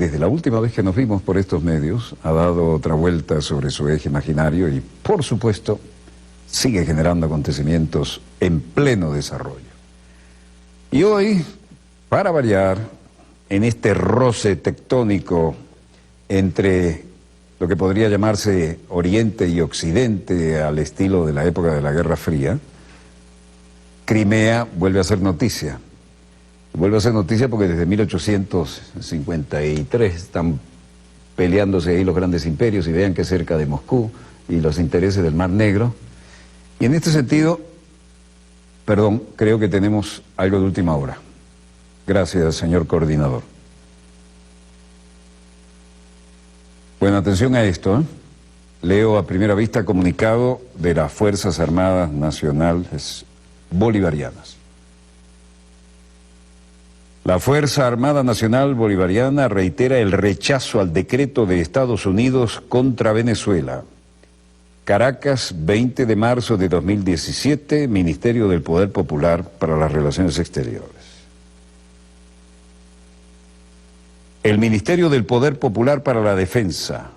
desde la última vez que nos vimos por estos medios, ha dado otra vuelta sobre su eje imaginario y, por supuesto, sigue generando acontecimientos en pleno desarrollo. Y hoy, para variar, en este roce tectónico entre lo que podría llamarse Oriente y Occidente al estilo de la época de la Guerra Fría, Crimea vuelve a ser noticia. Vuelve a ser noticia porque desde 1853 están peleándose ahí los grandes imperios, y vean que cerca de Moscú y los intereses del Mar Negro. Y en este sentido, creo que tenemos algo de última hora. Gracias, señor coordinador. Bueno, atención a esto, ¿eh? Leo a primera vista comunicado de las Fuerzas Armadas Nacionales Bolivarianas. La Fuerza Armada Nacional Bolivariana reitera el rechazo al decreto de Estados Unidos contra Venezuela. Caracas, 20 de marzo de 2017, Ministerio del Poder Popular para las Relaciones Exteriores. El Ministerio del Poder Popular para la Defensa,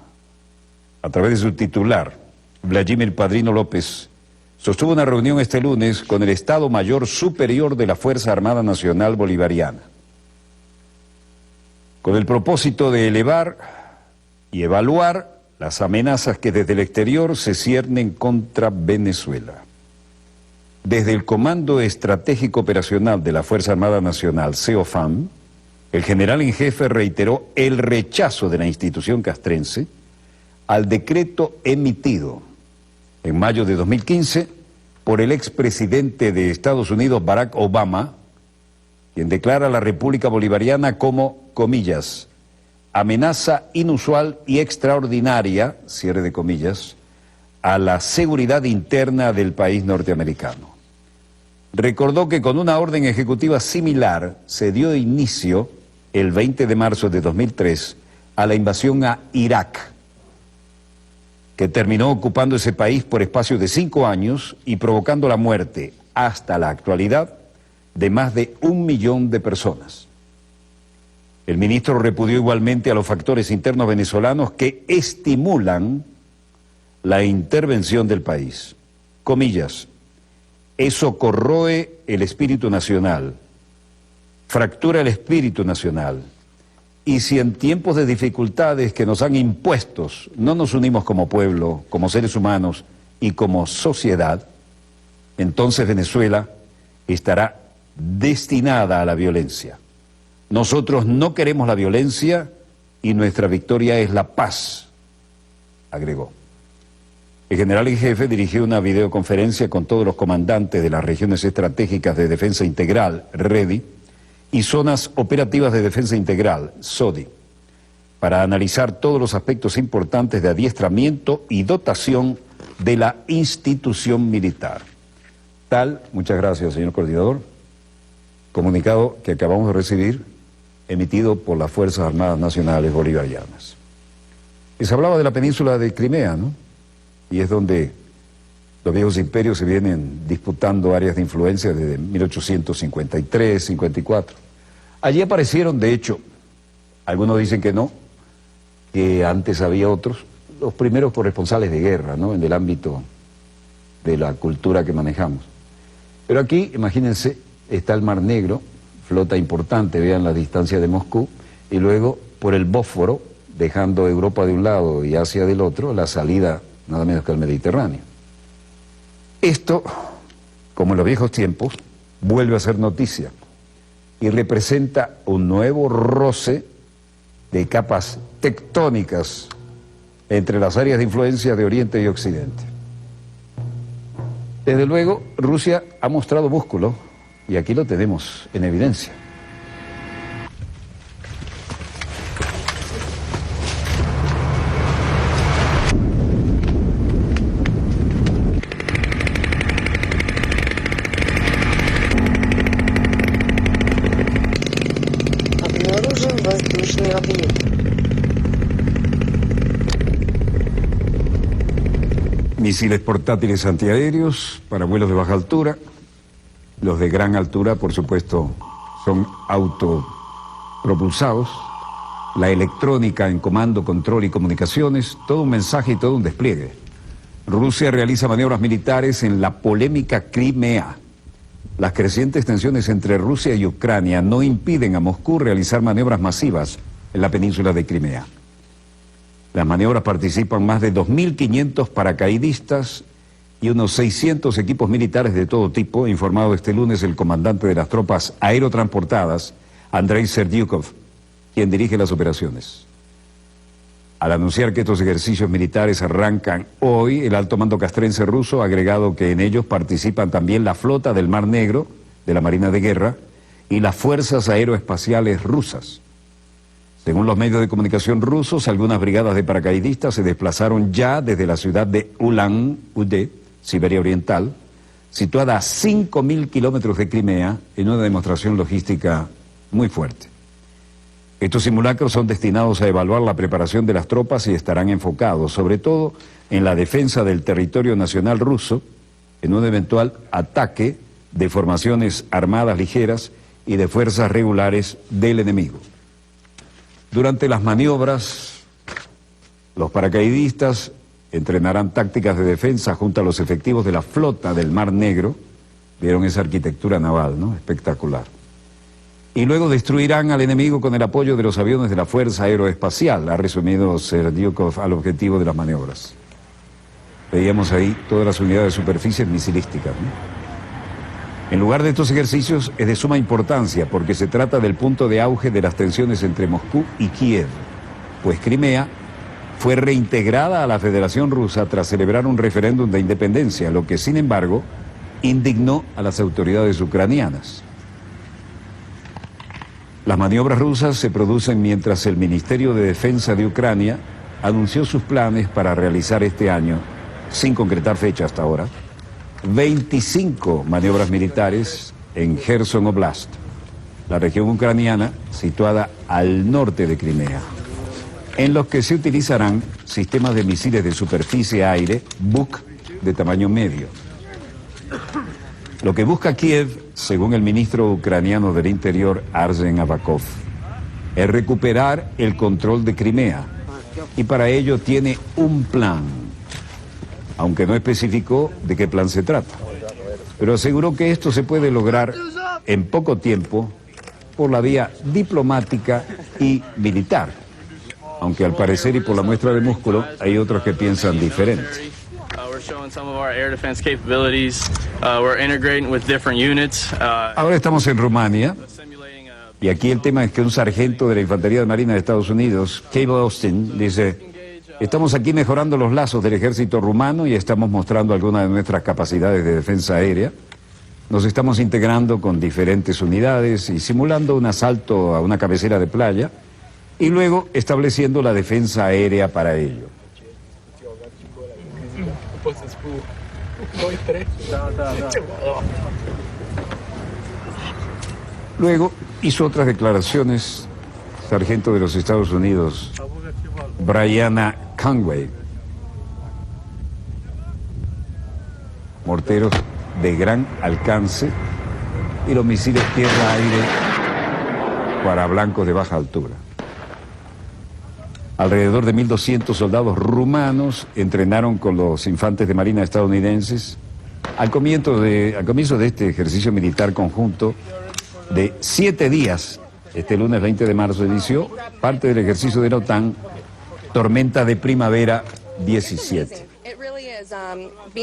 a través de su titular, Vladimir Padrino López, sostuvo una reunión este lunes con el Estado Mayor Superior de la Fuerza Armada Nacional Bolivariana, con el propósito de elevar y evaluar las amenazas que desde el exterior se ciernen contra Venezuela. Desde el Comando Estratégico Operacional de la Fuerza Armada Nacional, CEOFAM, el general en jefe reiteró el rechazo de la institución castrense al decreto emitido en mayo de 2015 por el expresidente de Estados Unidos, Barack Obama, quien declara a la República Bolivariana como, comillas, amenaza inusual y extraordinaria, cierre de comillas, a la seguridad interna del país norteamericano. Recordó que con una orden ejecutiva similar se dio inicio el 20 de marzo de 2003 a la invasión a Irak, que terminó ocupando ese país por espacio de 5 años y provocando la muerte, hasta la actualidad, de más de 1 millón de personas. El ministro repudió igualmente a los factores internos venezolanos que estimulan la intervención del país. Comillas, eso corroe el espíritu nacional, fractura el espíritu nacional, y si en tiempos de dificultades que nos han impuestos no nos unimos como pueblo, como seres humanos y como sociedad, entonces Venezuela estará destinada a la violencia. Nosotros no queremos la violencia y nuestra victoria es la paz, agregó. El general en jefe dirigió una videoconferencia con todos los comandantes de las regiones estratégicas de defensa integral, REDI, y zonas operativas de defensa integral, SODI, para analizar todos los aspectos importantes de adiestramiento y dotación de la institución militar. Muchas gracias, señor coordinador, comunicado que acabamos de recibir, emitido por las Fuerzas Armadas Nacionales Bolivarianas. Y se hablaba de la península de Crimea, ¿no? Y es donde los viejos imperios se vienen disputando áreas de influencia desde 1853, 54. Allí aparecieron, de hecho, algunos dicen que no, que antes había otros, los primeros corresponsales de guerra, ¿no? En el ámbito de la cultura que manejamos. Pero aquí, imagínense, está el Mar Negro, flota importante, vean la distancia de Moscú, y luego por el Bósforo, dejando Europa de un lado y Asia del otro, la salida nada menos que al Mediterráneo. Esto, como en los viejos tiempos, vuelve a ser noticia y representa un nuevo roce de capas tectónicas entre las áreas de influencia de Oriente y Occidente. Desde luego, Rusia ha mostrado músculo y aquí lo tenemos en evidencia. Misiles portátiles antiaéreos para vuelos de baja altura. Los de gran altura, por supuesto, son autopropulsados. la electrónica en comando, control y comunicaciones, todo un mensaje y todo un despliegue. Rusia realiza maniobras militares en la polémica Crimea. Las crecientes tensiones entre Rusia y Ucrania no impiden a Moscú realizar maniobras masivas en la península de Crimea. Las maniobras participan más de 2.500 paracaidistas y unos 600 equipos militares de todo tipo, informado este lunes el comandante de las tropas aerotransportadas, Andrei Serdyukov, quien dirige las operaciones. Al anunciar que estos ejercicios militares arrancan hoy, el alto mando castrense ruso ha agregado que en ellos participan también la flota del Mar Negro, de la Marina de Guerra, y las fuerzas aeroespaciales rusas. Según los medios de comunicación rusos, algunas brigadas de paracaidistas se desplazaron ya desde la ciudad de Ulan-Ude, Siberia Oriental, situada a 5.000 kilómetros de Crimea, en una demostración logística muy fuerte. Estos simulacros son destinados a evaluar la preparación de las tropas y estarán enfocados, sobre todo, en la defensa del territorio nacional ruso, en un eventual ataque de formaciones armadas ligeras y de fuerzas regulares del enemigo. Durante las maniobras, los paracaidistas entrenarán tácticas de defensa junto a los efectivos de la flota del Mar Negro. Vieron esa arquitectura naval, ¿no? Espectacular. Y luego destruirán al enemigo con el apoyo de los aviones de la Fuerza Aeroespacial, ha resumido Serdyukov al objetivo de las maniobras. Veíamos ahí todas las unidades de superficie misilísticas, ¿no? En lugar de estos ejercicios es de suma importancia porque se trata del punto de auge de las tensiones entre Moscú y Kiev, pues Crimea fue reintegrada a la Federación Rusa tras celebrar un referéndum de independencia, lo que sin embargo indignó a las autoridades ucranianas. Las maniobras rusas se producen mientras el Ministerio de Defensa de Ucrania anunció sus planes para realizar este año, sin concretar fecha hasta ahora, 25 maniobras militares en Kherson Oblast, la región ucraniana situada al norte de Crimea, en los que se utilizarán sistemas de misiles de superficie-aire Buk de tamaño medio. Lo que busca Kiev, según el ministro ucraniano del Interior, Arsen Avakov, es recuperar el control de Crimea, y para ello tiene un plan, aunque no especificó de qué plan se trata, pero aseguró que esto se puede lograr en poco tiempo por la vía diplomática y militar, aunque al parecer y por la muestra de músculo hay otros que piensan diferente. Ahora estamos en Rumania y aquí el tema es que un sargento de la Infantería de Marina de Estados Unidos, Cable Austin, dice: estamos aquí mejorando los lazos del ejército rumano y estamos mostrando algunas de nuestras capacidades de defensa aérea. Nos estamos integrando con diferentes unidades y simulando un asalto a una cabecera de playa y luego estableciendo la defensa aérea para ello. Luego hizo otras declaraciones, sargento de los Estados Unidos, Brianna Conway. Morteros de gran alcance y los misiles tierra-aire para blancos de baja altura. Alrededor de 1.200 soldados rumanos entrenaron con los infantes de marina estadounidenses al comienzo de este ejercicio militar conjunto de 7 días. Este lunes 20 de marzo inició parte del ejercicio de la OTAN, Tormenta de Primavera 17.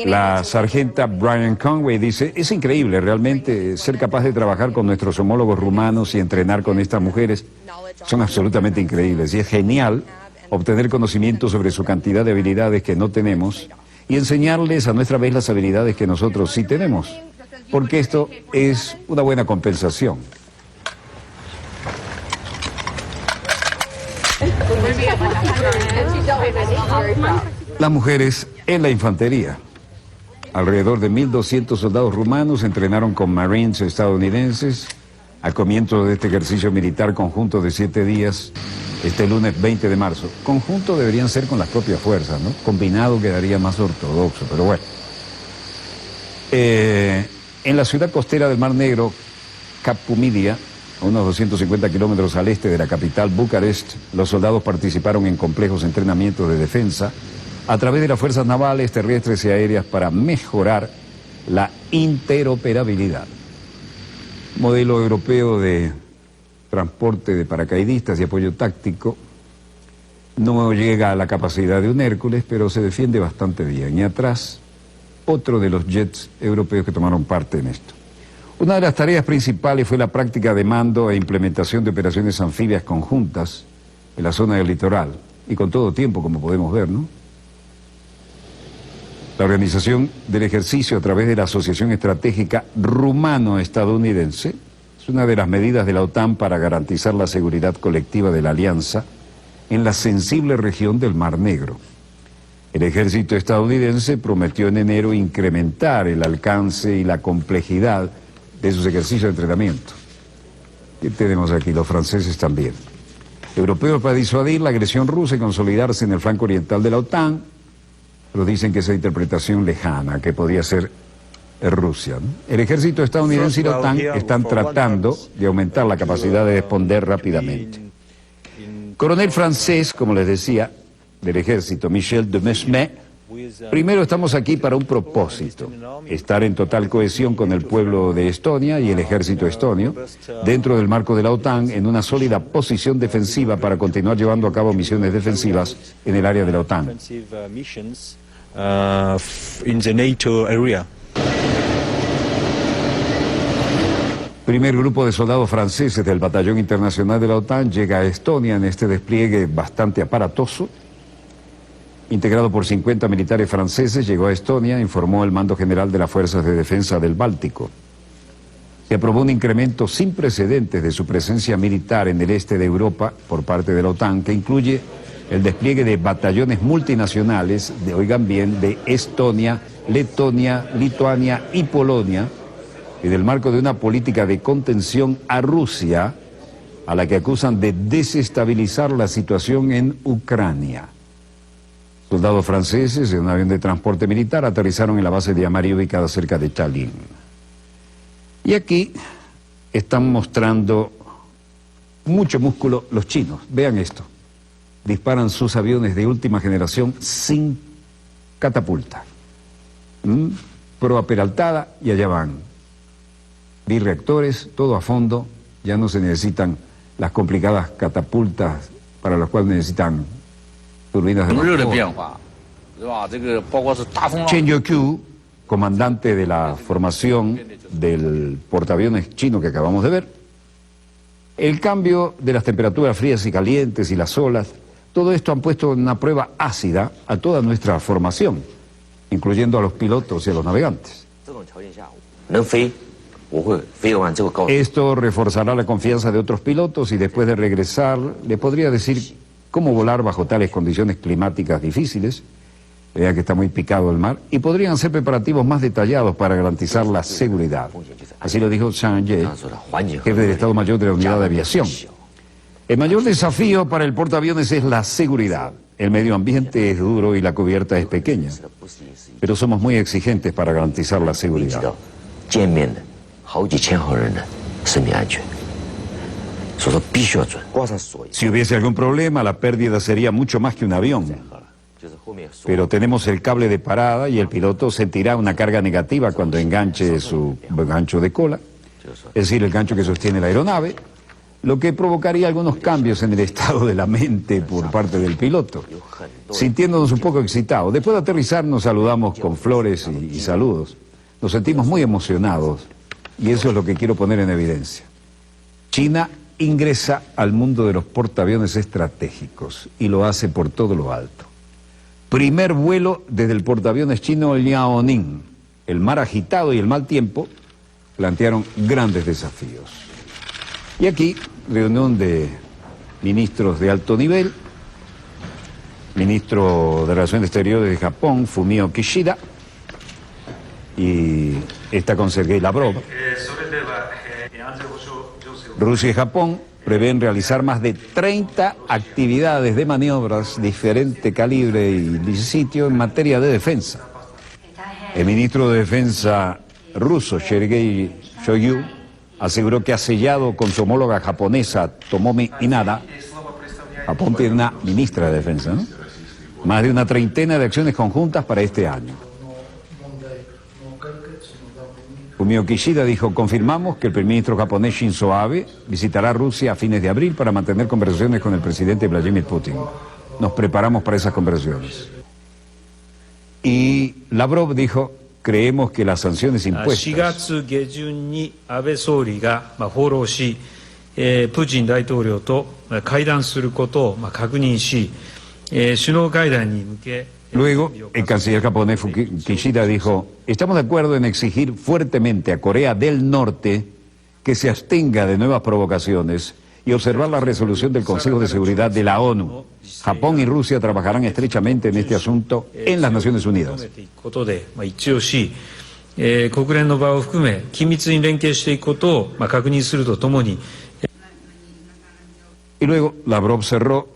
La sargenta Brianna Conway dice: es increíble realmente ser capaz de trabajar con nuestros homólogos rumanos y entrenar con estas mujeres. Son absolutamente increíbles y es genial obtener conocimiento sobre su cantidad de habilidades que no tenemos y enseñarles a nuestra vez las habilidades que nosotros sí tenemos, porque esto es una buena compensación. Las mujeres en la infantería. Alrededor de 1.200 soldados rumanos entrenaron con Marines estadounidenses al comienzo de este ejercicio militar conjunto de 7 días, este lunes 20 de marzo. Conjunto deberían ser con las propias fuerzas, ¿no? Combinado quedaría más ortodoxo, pero bueno. En la ciudad costera del Mar Negro, Cap Pumidia, a unos 250 kilómetros al este de la capital Bucarest, los soldados participaron en complejos entrenamientos de defensa a través de las fuerzas navales, terrestres y aéreas para mejorar la interoperabilidad. Modelo europeo de transporte de paracaidistas y apoyo táctico. No llega a la capacidad de un Hércules, pero se defiende bastante bien. Y atrás, otro de los jets europeos que tomaron parte en esto. Una de las tareas principales fue la práctica de mando e implementación de operaciones anfibias conjuntas en la zona del litoral, y con todo tiempo, como podemos ver, ¿no? La organización del ejercicio a través de la Asociación Estratégica Rumano-Estadounidense es una de las medidas de la OTAN para garantizar la seguridad colectiva de la alianza en la sensible región del Mar Negro. El ejército estadounidense prometió en enero incrementar el alcance y la complejidad de sus ejercicios de entrenamiento. ¿Qué tenemos aquí? Los franceses también. Europeos para disuadir la agresión rusa y consolidarse en el flanco oriental de la OTAN, pero dicen que esa interpretación lejana, que podría ser Rusia, ¿no? El ejército estadounidense y la OTAN están tratando de aumentar la capacidad de responder rápidamente. Coronel francés, como les decía, del ejército, Michel de Mesmet. Primero, estamos aquí para un propósito: estar en total cohesión con el pueblo de Estonia y el ejército estonio, dentro del marco de la OTAN, en una sólida posición defensiva para continuar llevando a cabo misiones defensivas en el área de la OTAN. Primer grupo de soldados franceses del Batallón Internacional de la OTAN llega a Estonia en este despliegue bastante aparatoso. Integrado por 50 militares franceses, llegó a Estonia, informó el Mando General de las Fuerzas de Defensa del Báltico. Se aprobó un incremento sin precedentes de su presencia militar en el este de Europa por parte de la OTAN, que incluye el despliegue de batallones multinacionales, oigan bien, de Estonia, Letonia, Lituania y Polonia, en el marco de una política de contención a Rusia, a la que acusan de desestabilizar la situación en Ucrania. Soldados franceses en un avión de transporte militar aterrizaron en la base de Amari ubicada cerca de Tallinn. Y aquí están mostrando mucho músculo los chinos. Vean esto. Disparan sus aviones de última generación sin catapulta. Proa peraltada y allá van. Birreactores, todo a fondo. Ya no se necesitan las complicadas catapultas para las cuales necesitan turbinas de vapor. Chen Youqiu, comandante de la formación del portaaviones chino que acabamos de ver, el cambio de las temperaturas frías y calientes y las olas, todo esto han puesto en una prueba ácida a toda nuestra formación, incluyendo a los pilotos y a los navegantes. Esto reforzará la confianza de otros pilotos y después de regresar les podría decir cómo volar bajo tales condiciones climáticas difíciles. Vean que está muy picado el mar, y podrían ser preparativos más detallados para garantizar la seguridad. Así lo dijo Zhang Ye, jefe del Estado Mayor de la Unidad de Aviación. El mayor desafío para el portaaviones es la seguridad. El medio ambiente es duro y la cubierta es pequeña, pero somos muy exigentes para garantizar la seguridad. Si hubiese algún problema, la pérdida sería mucho más que un avión. Pero tenemos el cable de parada y el piloto sentirá una carga negativa cuando enganche su gancho de cola, es decir, el gancho que sostiene la aeronave, lo que provocaría algunos cambios en el estado de la mente por parte del piloto, sintiéndonos un poco excitados. Después de aterrizar nos saludamos con flores y saludos. Nos sentimos muy emocionados y eso es lo que quiero poner en evidencia. China ingresa al mundo de los portaaviones estratégicos y lo hace por todo lo alto. Primer vuelo desde el portaaviones chino Liaoning. El mar agitado y el mal tiempo plantearon grandes desafíos. Y aquí, reunión de ministros de alto nivel, ministro de Relaciones Exteriores de Japón, Fumio Kishida, y está con Sergei Lavrov. Rusia y Japón prevén realizar más de 30 actividades de maniobras de diferente calibre y sitio en materia de defensa. El ministro de Defensa ruso, Sergei Shoigu, aseguró que ha sellado con su homóloga japonesa Tomomi Inada, Japón tiene una ministra de Defensa, ¿no?, más de una treintena de acciones conjuntas para este año. Fumio Kishida dijo: confirmamos que el primer ministro japonés Shinzo Abe visitará Rusia a fines de abril para mantener conversaciones con el presidente Vladimir Putin. Nos preparamos para esas conversaciones. Y Lavrov dijo: creemos que las sanciones impuestas... 4月下旬に安倍総理が訪ロし、プーチン大統領と会談することを確認し、首脳会談に向け... Luego, el canciller japonés Kishida dijo: estamos de acuerdo en exigir fuertemente a Corea del Norte que se abstenga de nuevas provocaciones y observar la resolución del Consejo de Seguridad de la ONU. Japón y Rusia trabajarán estrechamente en este asunto en las Naciones Unidas. Y luego Lavrov cerró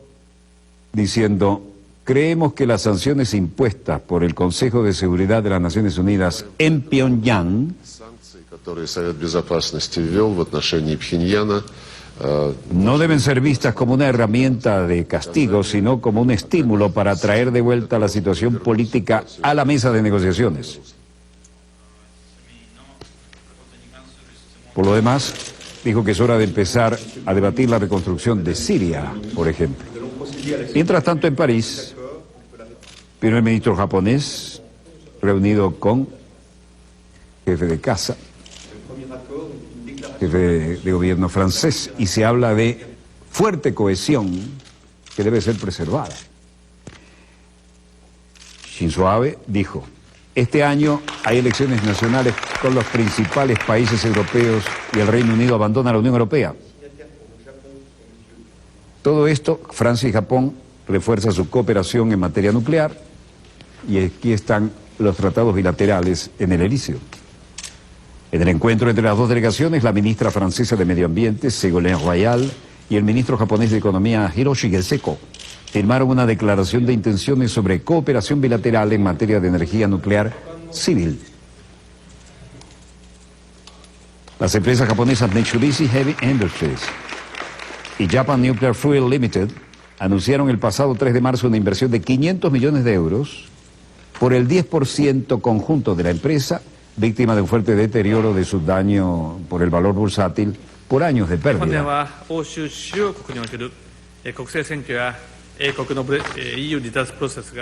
diciendo: creemos que las sanciones impuestas por el Consejo de Seguridad de las Naciones Unidas en Pyongyang no deben ser vistas como una herramienta de castigo, sino como un estímulo para traer de vuelta la situación política a la mesa de negociaciones. Por lo demás, dijo que es hora de empezar a debatir la reconstrucción de Siria, por ejemplo. Mientras tanto, en París, el primer ministro japonés, reunido con jefe de casa, jefe de gobierno francés, y se habla de fuerte cohesión que debe ser preservada. Shinzo Abe dijo: este año hay elecciones nacionales con los principales países europeos y el Reino Unido abandona la Unión Europea. Todo esto, Francia y Japón refuerzan su cooperación en materia nuclear, y aquí están los tratados bilaterales en el Elíseo. En el encuentro entre las dos delegaciones, la ministra francesa de Medio Ambiente, Ségolène Royal, y el ministro japonés de Economía, Hiroshi Geseko, firmaron una declaración de intenciones sobre cooperación bilateral en materia de energía nuclear civil. Las empresas japonesas Mitsubishi Heavy Industries y Japan Nuclear Fuel Limited anunciaron el pasado 3 de marzo una inversión de 500 millones de euros por el 10% conjunto de la empresa, víctima de un fuerte deterioro de su daño por el valor bursátil por años de pérdida.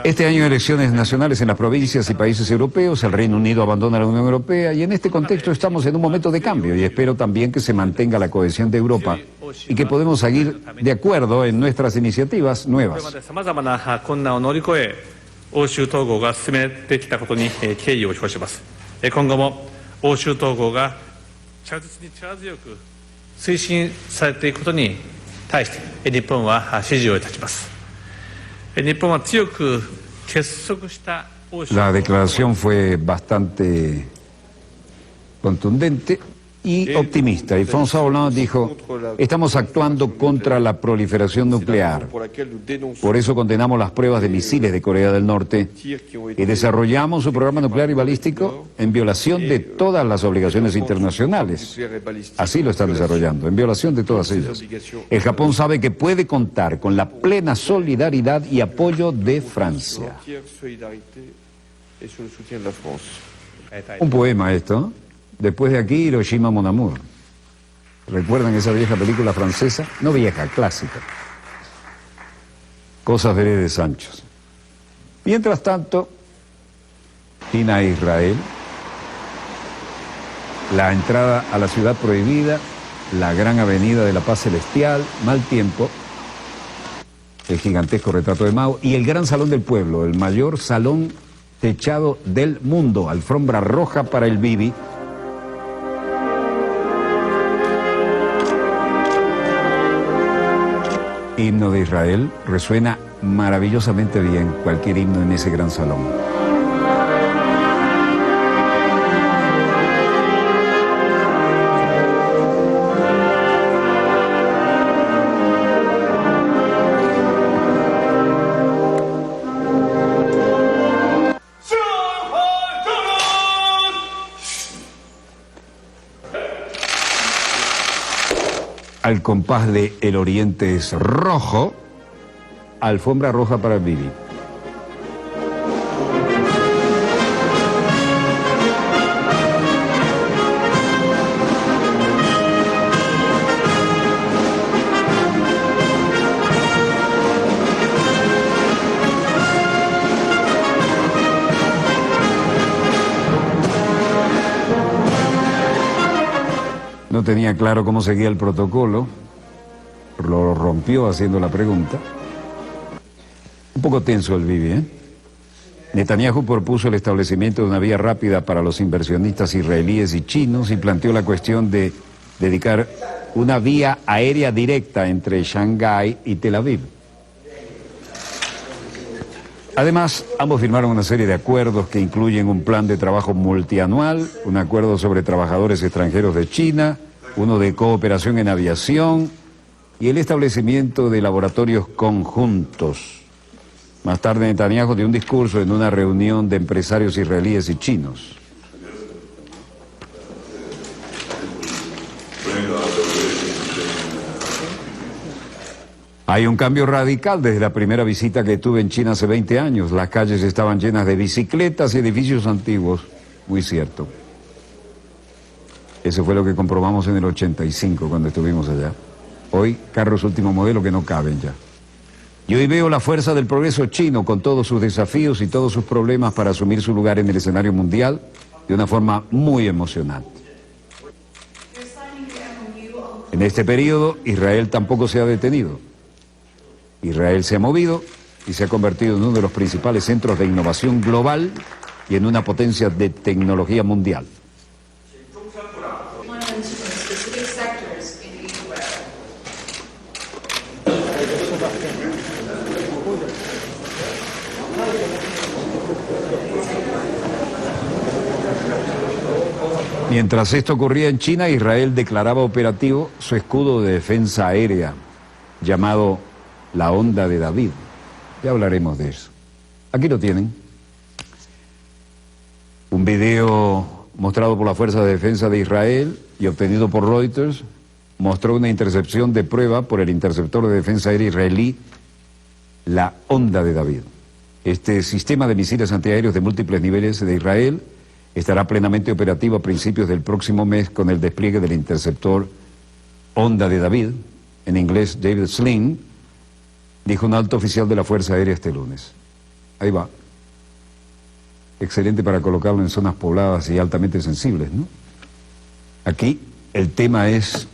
Este año elecciones nacionales en las provincias y países europeos, el Reino Unido abandona la Unión Europea y en este contexto estamos en un momento de cambio y espero también que se mantenga la cohesión de Europa y que podemos seguir de acuerdo en nuestras iniciativas nuevas. La declaración fue bastante contundente y optimista. Y François Hollande dijo: estamos actuando contra la proliferación nuclear. Por eso condenamos las pruebas de misiles de Corea del Norte y desarrollamos su programa nuclear y balístico en violación de todas las obligaciones internacionales. Así lo están desarrollando, en violación de todas ellas. El Japón sabe que puede contar con la plena solidaridad y apoyo de Francia. Un poema esto. Después de aquí, Hiroshima Mon Amour. ¿Recuerdan esa vieja película francesa? No vieja, clásica. Cosas de Sanchos. Mientras tanto, China e Israel, la entrada a la ciudad prohibida, la gran avenida de la Paz Celestial, mal tiempo, el gigantesco retrato de Mao y el gran salón del pueblo, el mayor salón techado del mundo, alfombra roja para el Bibi. Himno de Israel, resuena maravillosamente bien cualquier himno en ese gran salón. al compás de El Oriente es Rojo, alfombra roja para Vivi. No tenía claro cómo seguía el protocolo, lo rompió haciendo la pregunta. Un poco tenso el Bibi, ¿eh? Netanyahu propuso el establecimiento de una vía rápida para los inversionistas israelíes y chinos y planteó la cuestión de dedicar una vía aérea directa entre Shanghái y Tel Aviv. Además, ambos firmaron una serie de acuerdos que incluyen un plan de trabajo multianual, un acuerdo sobre trabajadores extranjeros de China, uno de cooperación en aviación y el establecimiento de laboratorios conjuntos. Más tarde, Netanyahu dio un discurso en una reunión de empresarios israelíes y chinos. Hay un cambio radical desde la primera visita que tuve en China hace 20 años. Las calles estaban llenas de bicicletas y edificios antiguos. Muy cierto. Eso fue lo que comprobamos en el 85 cuando estuvimos allá. Hoy, carros último modelo que no caben ya. Y hoy veo la fuerza del progreso chino con todos sus desafíos y todos sus problemas para asumir su lugar en el escenario mundial de una forma muy emocionante. En este periodo, Israel tampoco se ha detenido. Israel se ha movido y se ha convertido en uno de los principales centros de innovación global y en una potencia de tecnología mundial. Mientras esto ocurría en China, Israel declaraba operativo su escudo de defensa aérea, llamado la Onda de David. Ya hablaremos de eso. Aquí lo tienen. Un video mostrado por la Fuerza de Defensa de Israel y obtenido por Reuters mostró una intercepción de prueba por el interceptor de defensa aérea israelí, la Onda de David. Este sistema de misiles antiaéreos de múltiples niveles de Israel estará plenamente operativo a principios del próximo mes con el despliegue del interceptor Onda de David, en inglés David Sling, dijo un alto oficial de la Fuerza Aérea este lunes. Ahí va. Excelente para colocarlo en zonas pobladas y altamente sensibles, ¿no? Aquí el tema es,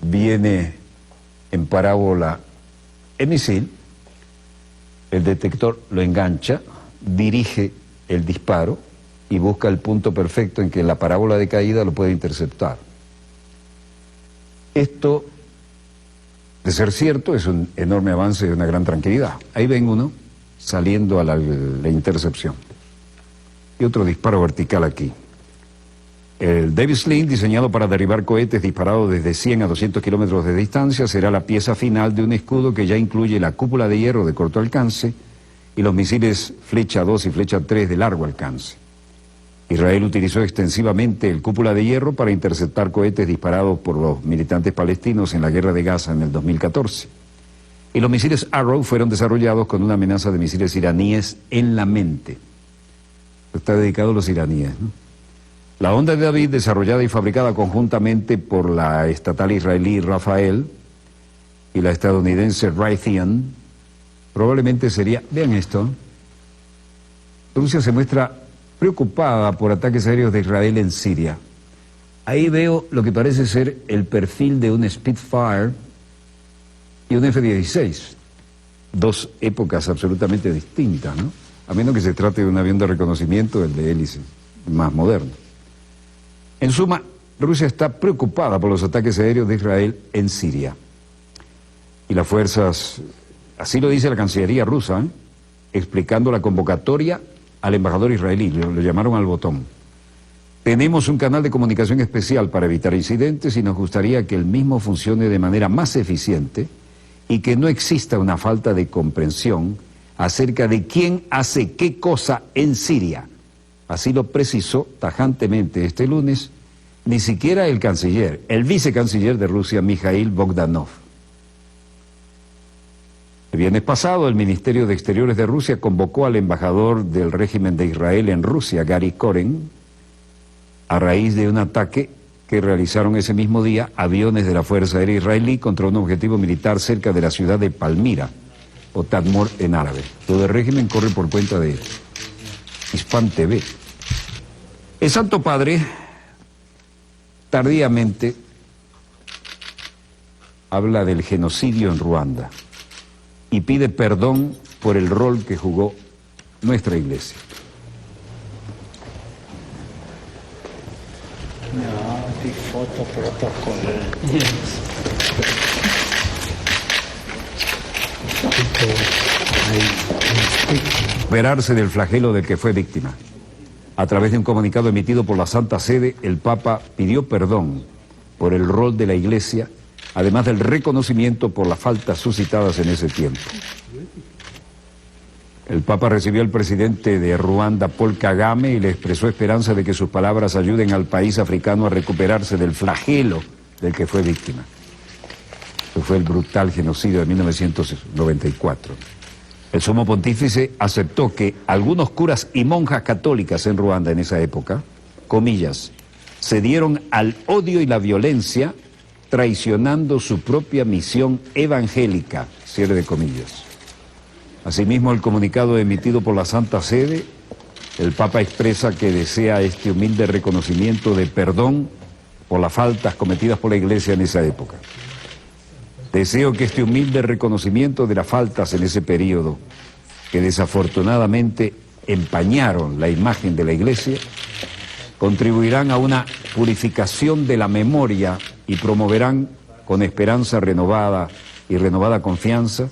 viene en parábola el misil, el detector lo engancha, dirige el disparo y busca el punto perfecto en que la parábola de caída lo puede interceptar. Esto, de ser cierto, es un enorme avance y una gran tranquilidad. Ahí ven uno saliendo a la intercepción. Y otro disparo vertical aquí. El David Sling, diseñado para derribar cohetes disparados desde 100 a 200 kilómetros de distancia, será la pieza final de un escudo que ya incluye la cúpula de hierro de corto alcance y los misiles Flecha 2 y Flecha 3 de largo alcance. Israel utilizó extensivamente el cúpula de hierro para interceptar cohetes disparados por los militantes palestinos en la guerra de Gaza en el 2014. Y los misiles Arrow fueron desarrollados con una amenaza de misiles iraníes en la mente. Está dedicado a los iraníes, ¿no? La Onda de David, desarrollada y fabricada conjuntamente por la estatal israelí Rafael y la estadounidense Raytheon, probablemente sería... Vean esto. Rusia se muestra preocupada por ataques aéreos de Israel en Siria. Ahí veo lo que parece ser el perfil de un Spitfire y un F-16. Dos épocas absolutamente distintas, ¿no? A menos que se trate de un avión de reconocimiento, el de hélice, más moderno. En suma, Rusia está preocupada por los ataques aéreos de Israel en Siria. Y las fuerzas, así lo dice la Cancillería rusa, explicando la convocatoria al embajador israelí, lo llamaron al botón. Tenemos un canal de comunicación especial para evitar incidentes y nos gustaría que el mismo funcione de manera más eficiente y que no exista una falta de comprensión acerca de quién hace qué cosa en Siria. Así lo precisó tajantemente este lunes ni siquiera el canciller, el vicecanciller de Rusia, Mikhail Bogdanov. El viernes pasado, el Ministerio de Exteriores de Rusia convocó al embajador del régimen de Israel en Rusia, Gary Koren, a raíz de un ataque que realizaron ese mismo día aviones de la Fuerza Aérea Israelí contra un objetivo militar cerca de la ciudad de Palmira, o Tadmor en árabe. Todo el régimen corre por cuenta de Hispan TV. El Santo Padre, tardíamente, habla del genocidio en Ruanda y pide perdón por el rol que jugó nuestra iglesia. Recuperarse del flagelo del que fue víctima. A través de un comunicado emitido por la Santa Sede, el Papa pidió perdón por el rol de la Iglesia, además del reconocimiento por las faltas suscitadas en ese tiempo. El Papa recibió al presidente de Ruanda, Paul Kagame, y le expresó esperanza de que sus palabras ayuden al país africano a recuperarse del flagelo del que fue víctima. Eso fue el brutal genocidio de 1994. El sumo pontífice aceptó que algunos curas y monjas católicas en Ruanda en esa época, comillas, cedieron al odio y la violencia, traicionando su propia misión evangélica, cierre de comillas. Asimismo, el comunicado emitido por la Santa Sede, el Papa expresa que desea este humilde reconocimiento de perdón por las faltas cometidas por la Iglesia en esa época. Deseo que este humilde reconocimiento de las faltas en ese periodo, que desafortunadamente empañaron la imagen de la Iglesia, contribuirán a una purificación de la memoria y promoverán con esperanza renovada y renovada confianza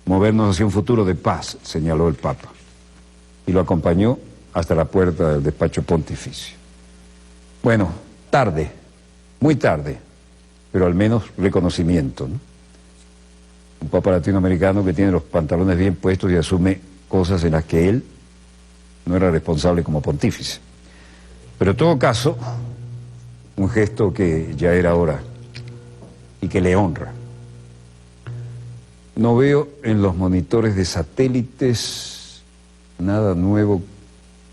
movernos hacia un futuro de paz, señaló el Papa, y lo acompañó hasta la puerta del despacho pontificio. Bueno, tarde, muy tarde, pero al menos reconocimiento, ¿no? Un Papa latinoamericano que tiene los pantalones bien puestos y asume cosas en las que él no era responsable como pontífice. Pero en todo caso, un gesto que ya era hora y que le honra. No veo en los monitores de satélites nada nuevo.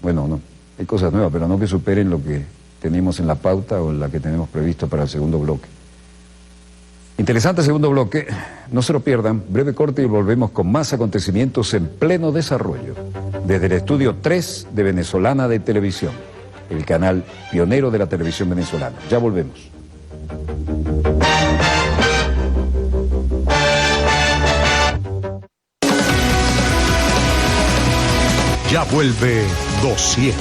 Bueno, no, hay cosas nuevas, pero no que superen lo que tenemos en la pauta o la que tenemos previsto para el segundo bloque. Interesante segundo bloque, no se lo pierdan, breve corte y volvemos con más acontecimientos en pleno desarrollo. Desde el estudio 3 de Venezolana de Televisión, el canal pionero de la televisión venezolana. Ya volvemos. Ya vuelve Dosier.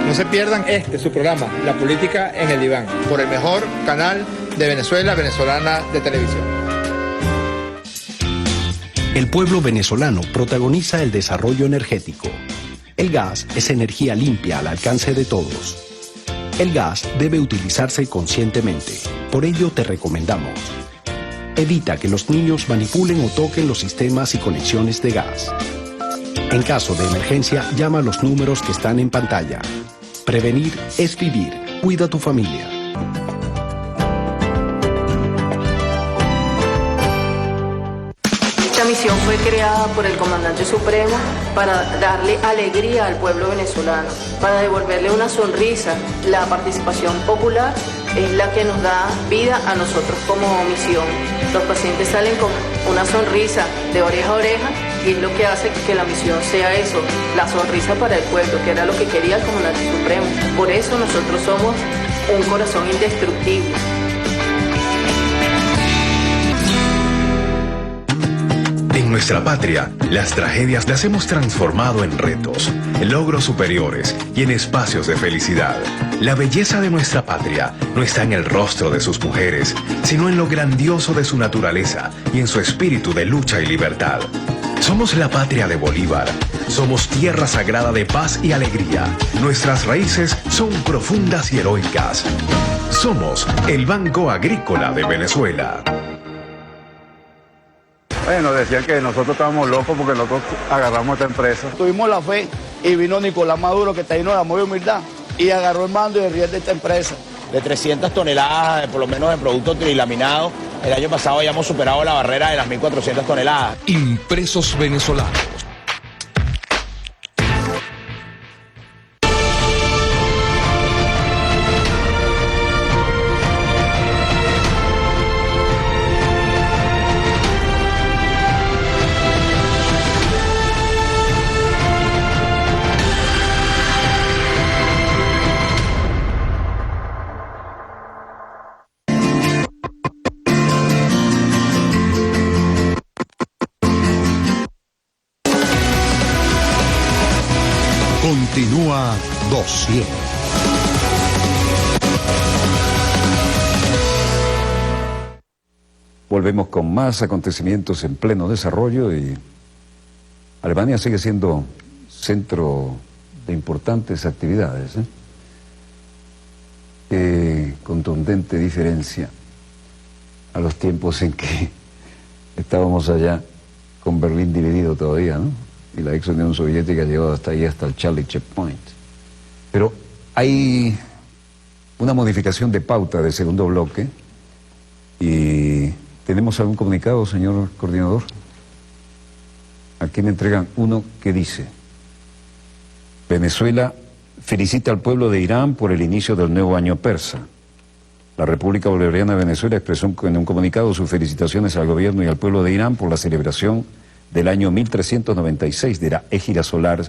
No se pierdan su programa, La Política en el Diván, por el mejor canal de Venezuela, Venezolana de Televisión. El pueblo venezolano protagoniza el desarrollo energético. El gas es energía limpia al alcance de todos. El gas debe utilizarse conscientemente. Por ello te recomendamos: evita que los niños manipulen o toquen los sistemas y conexiones de gas. En caso de emergencia, llama a los números que están en pantalla. Prevenir es vivir. Cuida a tu familia. Esta misión fue creada por el Comandante Supremo para darle alegría al pueblo venezolano, para devolverle una sonrisa. La participación popular es la que nos da vida a nosotros como misión. Los pacientes salen con una sonrisa de oreja a oreja y es lo que hace que la misión sea eso, la sonrisa para el pueblo, que era lo que quería el Comandante Supremo. Por eso nosotros somos un corazón indestructible. En En nuestra patria, las tragedias las hemos transformado en retos, en logros superiores y en espacios de felicidad. La belleza de nuestra patria no está en el rostro de sus mujeres, sino en lo grandioso de su naturaleza y en su espíritu de lucha y libertad. Somos la patria de Bolívar. Somos tierra sagrada de paz y alegría. Nuestras raíces son profundas y heroicas. Somos el Banco Agrícola de Venezuela. Bueno, decían que nosotros estábamos locos porque nosotros agarramos esta empresa. Tuvimos la fe y vino Nicolás Maduro, que está lleno de amor y humildad, y agarró el mando y el riel de esta empresa. De 300 toneladas, por lo menos en productos trilaminados. El año pasado ya hemos superado la barrera de las 1.400 toneladas. Impresos venezolanos. Continúa Dossier. Volvemos con más acontecimientos en pleno desarrollo y Alemania sigue siendo centro de importantes actividades. Qué contundente diferencia a los tiempos en que estábamos allá con Berlín dividido todavía, ¿no? Y la ex Unión Soviética llegó hasta ahí, hasta el Charlie Checkpoint. Pero hay una modificación de pauta del segundo bloque y ¿tenemos algún comunicado, señor coordinador? Aquí me entregan uno que dice: Venezuela felicita al pueblo de Irán por el inicio del nuevo año persa. La República Bolivariana de Venezuela expresó en un comunicado sus felicitaciones al gobierno y al pueblo de Irán por la celebración del año 1396 de la Égira Solar,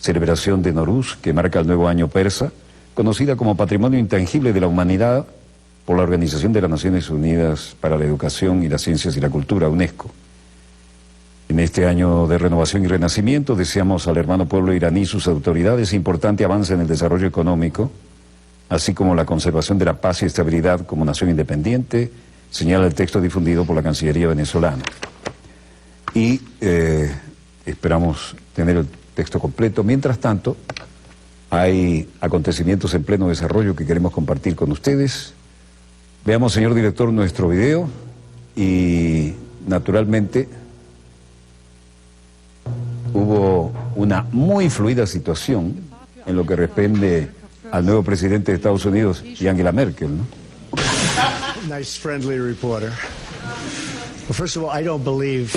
celebración de Noruz, que marca el nuevo año persa, conocida como Patrimonio Intangible de la Humanidad por la Organización de las Naciones Unidas para la Educación y las Ciencias y la Cultura, UNESCO. En este año de renovación y renacimiento deseamos al hermano pueblo iraní y sus autoridades importante avance en el desarrollo económico, así como la conservación de la paz y estabilidad como nación independiente, señala el texto difundido por la Cancillería venezolana. Y esperamos tener el texto completo. Mientras tanto, hay acontecimientos en pleno desarrollo que queremos compartir con ustedes. Veamos, señor director, nuestro video y, naturalmente, hubo una muy fluida situación en lo que responde al nuevo presidente de Estados Unidos y Angela Merkel, ¿no? Nice, friendly reporter. Well, first of all, I don't believe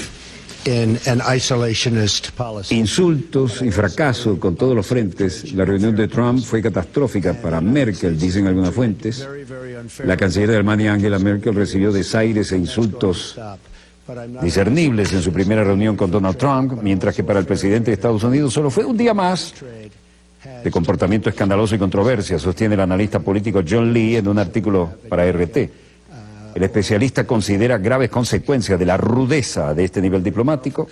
in an isolationist policy. Insultos y fracaso con todos los frentes. La reunión de Trump fue catastrófica para Merkel, dicen algunas fuentes. La canciller de Alemania, Angela Merkel, recibió desaires e insultos discernibles en su primera reunión con Donald Trump, mientras que para el presidente de Estados Unidos solo fue un día más de comportamiento escandaloso y controversia, sostiene el analista político John Lee en un artículo para RT. El especialista considera graves consecuencias de la rudeza de este nivel diplomático.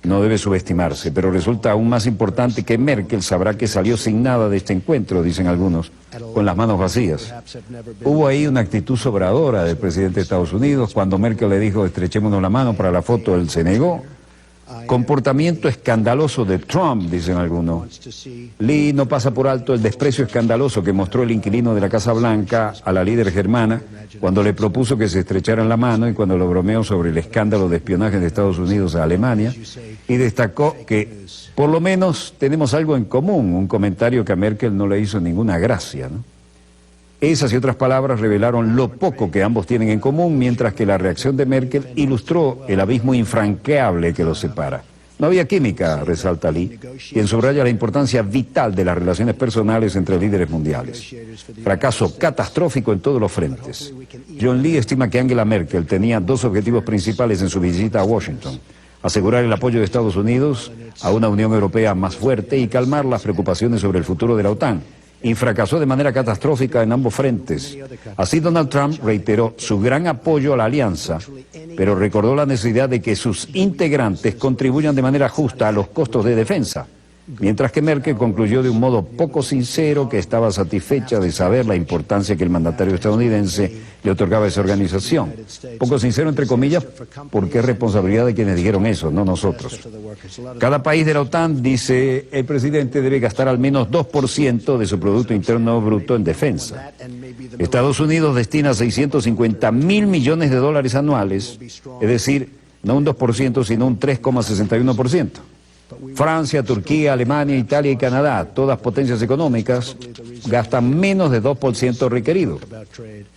No debe subestimarse, pero resulta aún más importante que Merkel sabrá que salió sin nada de este encuentro, dicen algunos, con las manos vacías. Hubo ahí una actitud sobradora del presidente de Estados Unidos. Cuando Merkel le dijo estrechémonos la mano para la foto, él se negó. Comportamiento escandaloso de Trump, dicen algunos. Lee no pasa por alto el desprecio escandaloso que mostró el inquilino de la Casa Blanca a la líder germana cuando le propuso que se estrecharan la mano y cuando lo bromeó sobre el escándalo de espionaje de Estados Unidos a Alemania, y destacó que por lo menos tenemos algo en común, un comentario que a Merkel no le hizo ninguna gracia, ¿no? Esas y otras palabras revelaron lo poco que ambos tienen en común, mientras que la reacción de Merkel ilustró el abismo infranqueable que los separa. No había química, resalta Lee, quien subraya la importancia vital de las relaciones personales entre líderes mundiales. Fracaso catastrófico en todos los frentes. John Lee estima que Angela Merkel tenía dos objetivos principales en su visita a Washington: asegurar el apoyo de Estados Unidos a una Unión Europea más fuerte y calmar las preocupaciones sobre el futuro de la OTAN, y fracasó de manera catastrófica en ambos frentes. Así, Donald Trump reiteró su gran apoyo a la alianza pero recordó la necesidad de que sus integrantes contribuyan de manera justa a los costos de defensa, mientras que Merkel concluyó de un modo poco sincero que estaba satisfecha de saber la importancia que el mandatario estadounidense le otorgaba a esa organización. Poco sincero entre comillas, porque es responsabilidad de quienes dijeron eso, no nosotros. Cada país de la OTAN, dice el presidente, debe gastar al menos 2% de su Producto Interno Bruto en defensa. Estados Unidos destina $650.000 millones anuales, es decir, no un 2%, sino un 3,61%. Francia, Turquía, Alemania, Italia y Canadá, todas potencias económicas, gastan menos de 2% requerido.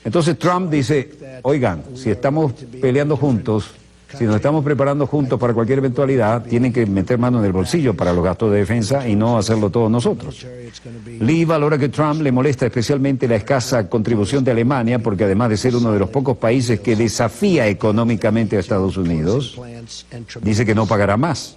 Entonces Trump dice, oigan, si estamos peleando juntos, si nos estamos preparando juntos para cualquier eventualidad, tienen que meter mano en el bolsillo para los gastos de defensa y no hacerlo todos nosotros. Lee valora que Trump le molesta especialmente la escasa contribución de Alemania, porque además de ser uno de los pocos países que desafía económicamente a Estados Unidos, dice que no pagará más,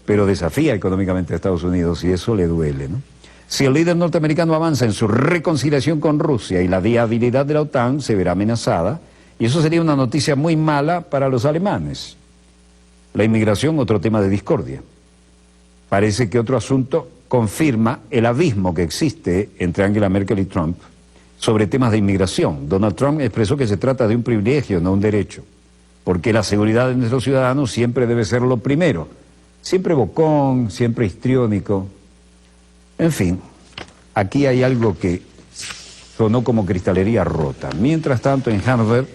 pero desafía económicamente a Estados Unidos y eso le duele, ¿no? Si el líder norteamericano avanza en su reconciliación con Rusia y la viabilidad de la OTAN se verá amenazada, y eso sería una noticia muy mala para los alemanes. La inmigración, otro tema de discordia. Parece que otro asunto confirma el abismo que existe entre Angela Merkel y Trump sobre temas de inmigración. Donald Trump expresó que se trata de un privilegio, no un derecho, porque la seguridad de nuestros ciudadanos siempre debe ser lo primero. Siempre bocón, siempre histriónico. En fin, aquí hay algo que sonó como cristalería rota. Mientras tanto, en Hannover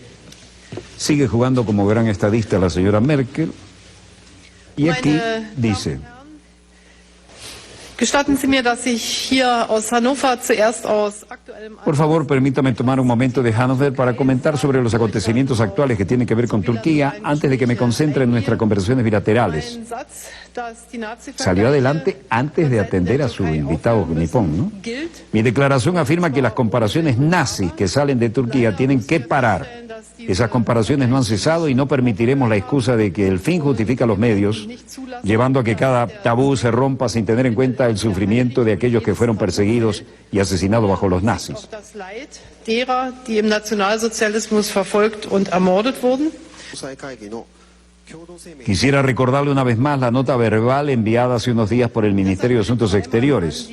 sigue jugando como gran estadista la señora Merkel. Y aquí dice... Gestatten Sie mir, dass ich hier aus Hannover zuerst aus aktuellem... Por favor, permítame tomar un momento de Hannover para comentar sobre los acontecimientos actuales que tienen que ver con Turquía antes de que me concentre en nuestras conversaciones bilaterales. Salió adelante antes de atender a su invitado nipón, ¿no? Mi declaración afirma que las comparaciones nazis que salen de Turquía tienen que parar. Esas comparaciones no han cesado y no permitiremos la excusa de que el fin justifica los medios, llevando a que cada tabú se rompa sin tener en cuenta el sufrimiento de aquellos que fueron perseguidos y asesinados bajo los nazis. Quisiera recordarle una vez más la nota verbal enviada hace unos días por el Ministerio de Asuntos Exteriores.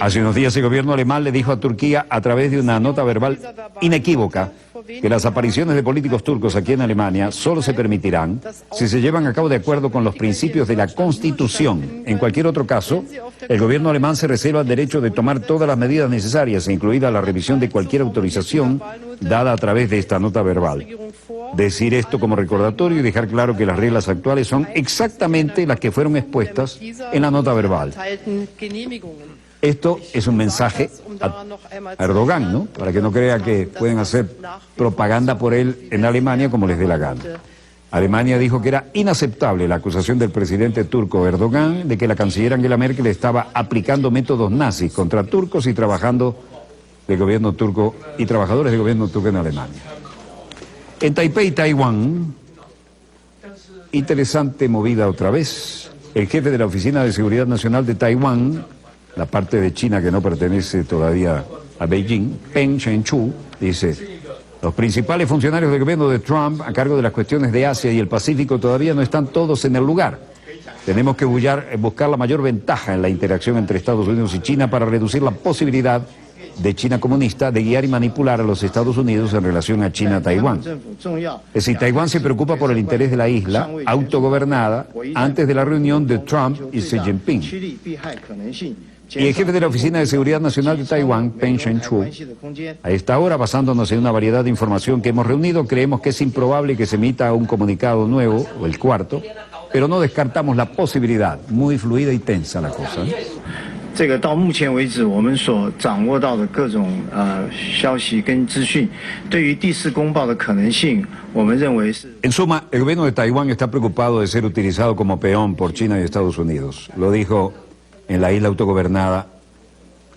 Hace unos días el gobierno alemán le dijo a Turquía a través de una nota verbal inequívoca que las apariciones de políticos turcos aquí en Alemania solo se permitirán si se llevan a cabo de acuerdo con los principios de la Constitución. En cualquier otro caso, el gobierno alemán se reserva el derecho de tomar todas las medidas necesarias, incluida la revisión de cualquier autorización dada a través de esta nota verbal. Decir esto como recordatorio y dejar claro que las reglas actuales son exactamente las que fueron expuestas en la nota verbal. Esto es un mensaje a Erdogan, ¿no? Para que no crea que pueden hacer propaganda por él en Alemania como les dé la gana. Alemania dijo que era inaceptable la acusación del presidente turco Erdogan de que la canciller Angela Merkel estaba aplicando métodos nazis contra turcos y trabajando del gobierno turco y trabajadores del gobierno turco en Alemania. En Taipei, Taiwán, interesante movida otra vez. El jefe de la Oficina de Seguridad Nacional de Taiwán, la parte de China que no pertenece todavía a Beijing, Peng Shen-chu, dice: los principales funcionarios del gobierno de Trump a cargo de las cuestiones de Asia y el Pacífico todavía no están todos en el lugar. Tenemos que buscar la mayor ventaja en la interacción entre Estados Unidos y China para reducir la posibilidad de China comunista de guiar y manipular a los Estados Unidos en relación a China-Taiwán. Es decir, Taiwán se preocupa por el interés de la isla autogobernada antes de la reunión de Trump y Xi Jinping. Y el jefe de la Oficina de Seguridad Nacional de Taiwán, Peng Shen-chu, a esta hora, basándonos en una variedad de información que hemos reunido, creemos que es improbable que se emita un comunicado nuevo, o el cuarto, pero no descartamos la posibilidad. Muy fluida y tensa la cosa, ¿eh? En suma, el gobierno de Taiwán está preocupado de ser utilizado como peón por China y Estados Unidos. Lo dijo en la isla autogobernada,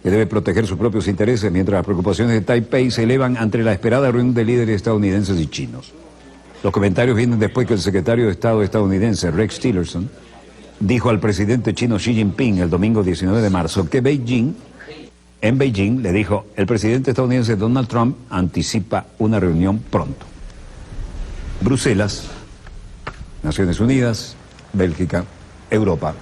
que debe proteger sus propios intereses, mientras las preocupaciones de Taipei se elevan ante la esperada reunión de líderes estadounidenses y chinos. Los comentarios vienen después que el secretario de Estado estadounidense, Rex Tillerson, dijo al presidente chino Xi Jinping el domingo 19 de marzo que Beijing en Beijing, le dijo: el presidente estadounidense Donald Trump anticipa una reunión pronto. Bruselas, Naciones Unidas, Bélgica, Europa.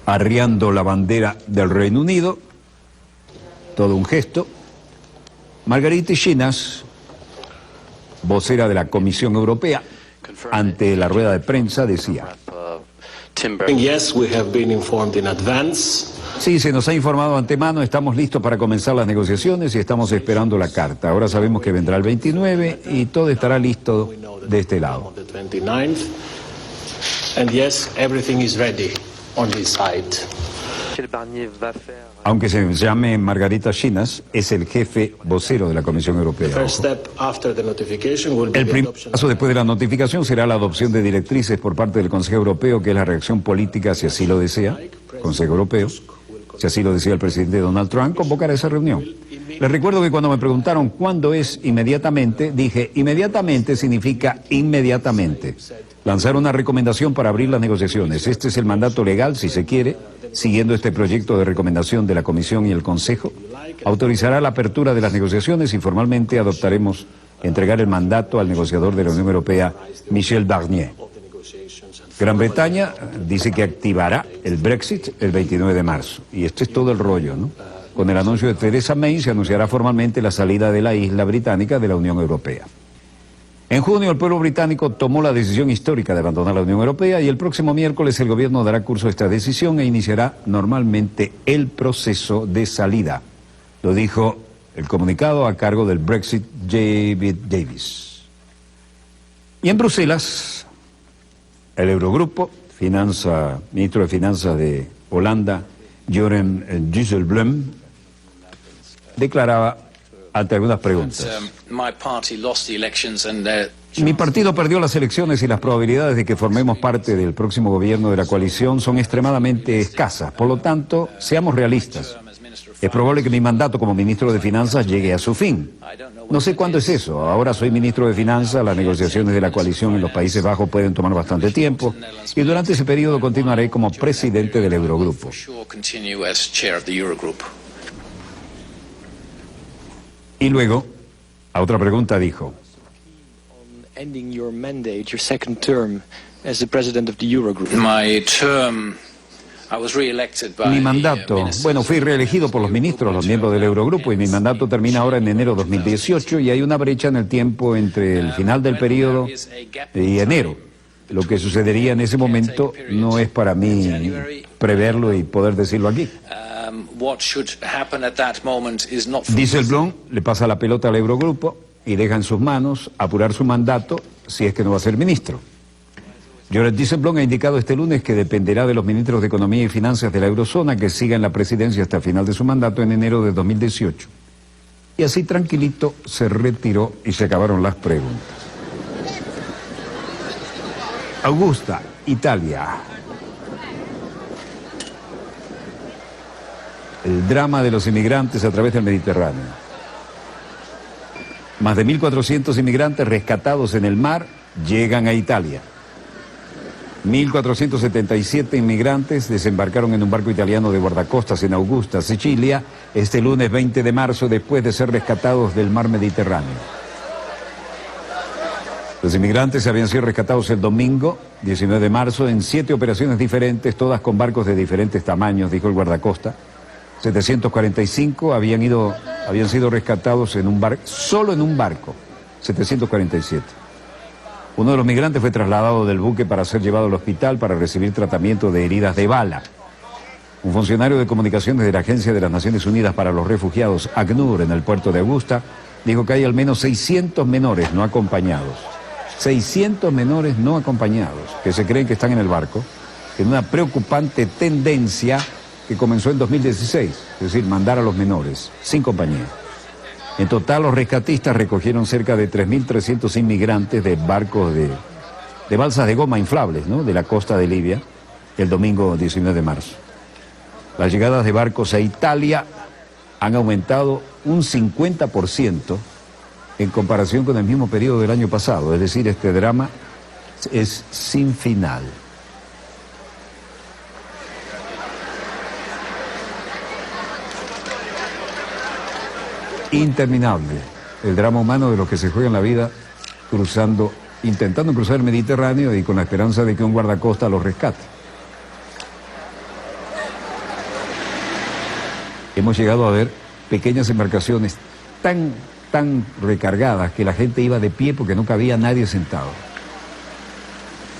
Arriando la bandera del Reino Unido, todo un gesto. Margaritis Schinas, vocera de la Comisión Europea, ante la rueda de prensa decía: sí, se nos ha informado de antemano, estamos listos para comenzar las negociaciones y estamos esperando la carta. Ahora sabemos que vendrá el 29 y todo estará listo de este lado. Aunque se llame Margarita Schinas, es el jefe vocero de la Comisión Europea. El primer paso después de la notificación será la adopción de directrices por parte del Consejo Europeo, que es la reacción política, si así lo desea, Consejo Europeo, si así lo decía el presidente Donald Trump, convocar esa reunión. Les recuerdo que cuando me preguntaron cuándo es inmediatamente, dije: inmediatamente significa inmediatamente. Lanzar una recomendación para abrir las negociaciones. Este es el mandato legal, si se quiere, siguiendo este proyecto de recomendación de la Comisión y el Consejo. Autorizará la apertura de las negociaciones y formalmente adoptaremos entregar el mandato al negociador de la Unión Europea, Michel Barnier. Gran Bretaña dice que activará el Brexit el 29 de marzo. Y este es todo el rollo, ¿no? Con el anuncio de Theresa May se anunciará formalmente la salida de la isla británica de la Unión Europea. En junio el pueblo británico tomó la decisión histórica de abandonar la Unión Europea y el próximo miércoles el gobierno dará curso a esta decisión e iniciará normalmente el proceso de salida. Lo dijo el comunicado a cargo del Brexit, David Davis. Y en Bruselas, el Eurogrupo, ministro de Finanzas de Holanda, Jeroen Dijsselbloem, declaraba ante algunas preguntas: mi partido perdió las elecciones y las probabilidades de que formemos parte del próximo gobierno de la coalición son extremadamente escasas. Por lo tanto, seamos realistas. Es probable que mi mandato como ministro de Finanzas llegue a su fin. No sé cuándo es eso. Ahora soy ministro de Finanzas, las negociaciones de la coalición en los Países Bajos pueden tomar bastante tiempo y durante ese periodo continuaré como presidente del Eurogrupo. Y luego, a otra pregunta dijo: mi mandato, bueno, fui reelegido por los ministros, los miembros del Eurogrupo, y mi mandato termina ahora en enero de 2018 y hay una brecha en el tiempo entre el final del periodo y enero. Lo que sucedería en ese momento no es para mí preverlo y poder decirlo aquí. Dijsselbloem le pasa la pelota al Eurogrupo y deja en sus manos apurar su mandato si es que no va a ser ministro. Jeroen Dijsselbloem ha indicado este lunes que dependerá de los ministros de Economía y Finanzas de la Eurozona que sigan la presidencia hasta el final de su mandato en enero de 2018. Y así tranquilito se retiró y se acabaron las preguntas. Augusta, Italia. El drama de los inmigrantes a través del Mediterráneo. Más de 1.400 inmigrantes rescatados en el mar llegan a Italia. 1.477 inmigrantes desembarcaron en un barco italiano de guardacostas en Augusta, Sicilia, este lunes 20 de marzo, después de ser rescatados del mar Mediterráneo. Los inmigrantes habían sido rescatados el domingo, 19 de marzo, en 7 operaciones diferentes, todas con barcos de diferentes tamaños, dijo el guardacosta. 745 habían sido rescatados en un barco, solo en un barco, 747. Uno de los migrantes fue trasladado del buque para ser llevado al hospital para recibir tratamiento de heridas de bala. Un funcionario de comunicaciones de la Agencia de las Naciones Unidas para los Refugiados, ACNUR, en el puerto de Augusta, dijo que hay al menos 600 menores no acompañados. 600 menores no acompañados, que se creen que están en el barco, en una preocupante tendencia que comenzó en 2016, es decir, mandar a los menores, sin compañía. En total, los rescatistas recogieron cerca de 3.300 inmigrantes de barcos de balsas de goma inflables, ¿no?, de la costa de Libia, el domingo 19 de marzo. Las llegadas de barcos a Italia han aumentado un 50% en comparación con el mismo periodo del año pasado, es decir, este drama es sin final. interminable el drama humano de los que se juegan la vida intentando cruzar el Mediterráneo y con la esperanza de que un guardacosta los rescate. Hemos llegado a ver pequeñas embarcaciones tan recargadas que la gente iba de pie porque no cabía nadie sentado.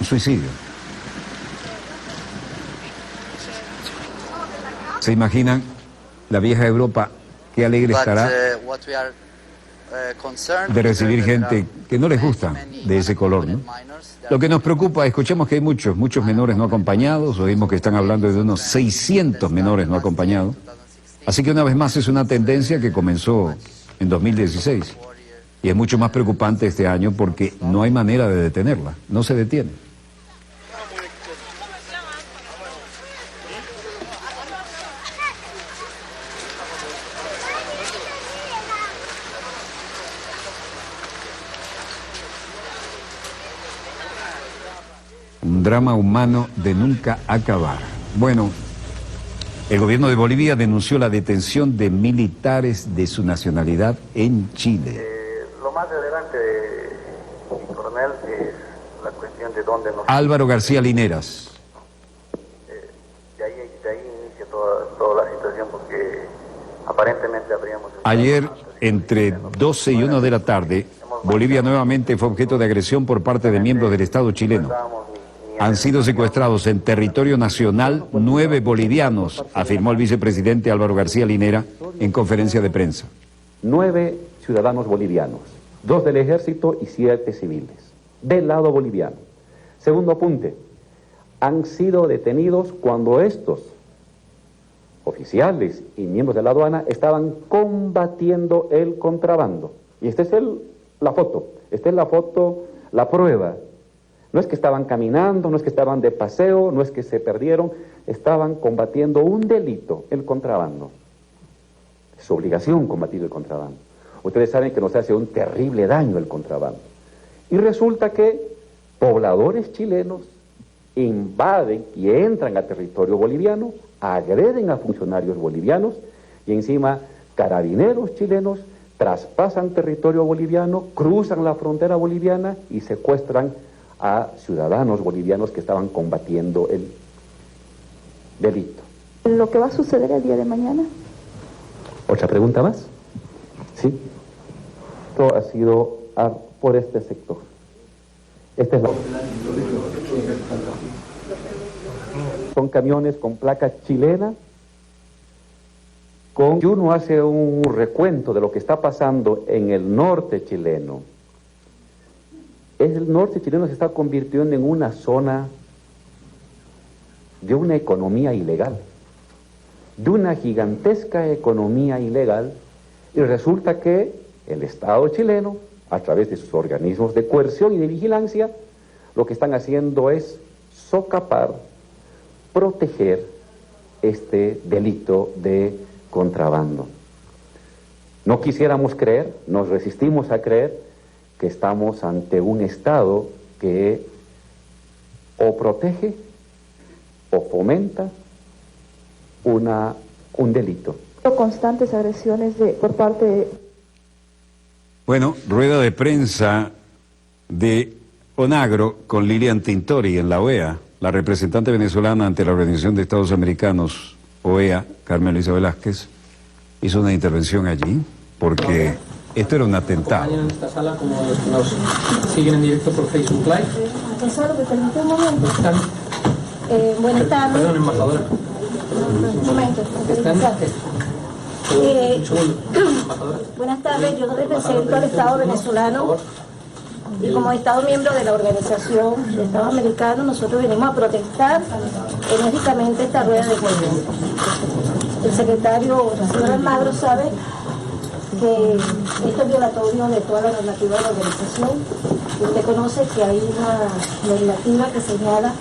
Un suicidio. ¿Se imaginan la vieja Europa qué alegre estará de recibir gente que no les gusta de ese color, ¿no? Lo que nos preocupa, escuchemos que hay muchos menores no acompañados, oímos que están hablando de unos 600 menores no acompañados. Así que una vez más es una tendencia que comenzó en 2016 y es mucho más preocupante este año porque no hay manera de detenerla, no se detiene. Un drama humano de nunca acabar. Bueno, el gobierno de Bolivia denunció la detención de militares de su nacionalidad en Chile. Lo más relevante, coronel, es la cuestión de dónde nos... Álvaro García Lineras. De ahí inicia toda la situación porque aparentemente habríamos... Ayer, entre 12 y 1 de la tarde, Bolivia nuevamente fue objeto de agresión por parte de miembros del Estado chileno. Han sido secuestrados en territorio nacional 9 bolivianos, afirmó el vicepresidente Álvaro García Linera en conferencia de prensa. 9 ciudadanos bolivianos, 2 del ejército y 7 civiles, del lado boliviano. Segundo apunte, han sido detenidos cuando estos oficiales y miembros de la aduana estaban combatiendo el contrabando. Y esta es la foto, la prueba. No es que estaban caminando, no es que estaban de paseo, no es que se perdieron, estaban combatiendo un delito, el contrabando. Es su obligación combatir el contrabando. Ustedes saben que nos hace un terrible daño el contrabando. Y resulta que pobladores chilenos invaden y entran a territorio boliviano, agreden a funcionarios bolivianos y encima carabineros chilenos traspasan territorio boliviano, cruzan la frontera boliviana y secuestran a ciudadanos bolivianos que estaban combatiendo el delito. ¿Lo que va a suceder el día de mañana? ¿Otra pregunta más? Sí. Esto ha sido por este sector. Esta es la... Son camiones con placa chilena. Si uno hace un recuento de lo que está pasando en el norte chileno, el norte chileno se está convirtiendo en una zona de una economía ilegal, de una gigantesca economía ilegal, y resulta que el Estado chileno, a través de sus organismos de coerción y de vigilancia, lo que están haciendo es socapar, proteger este delito de contrabando. No quisiéramos creer, nos resistimos a creer que estamos ante un Estado que o protege o fomenta un delito. Constantes agresiones por parte de... Bueno, rueda de prensa de Onagro con Lilian Tintori en la OEA, la representante venezolana ante la Organización de Estados Americanos, OEA, Carmen Luisa Velázquez, hizo una intervención allí porque esto era un atentado. En esta sala, como los que nos siguen en directo por Facebook Live. Gonzalo, ¿me permite un momento? Buenas tardes. Perdón, embajadora. Un momento. Buenas tardes, yo represento al Estado venezolano y como Estado miembro de la Organización de Estados Americanos, nosotros venimos a protestar enérgicamente esta rueda de prensa. El secretario, el señor Almagro, sabe que esto es violatorio de toda la normativa de la organización. Usted conoce que hay una normativa que señala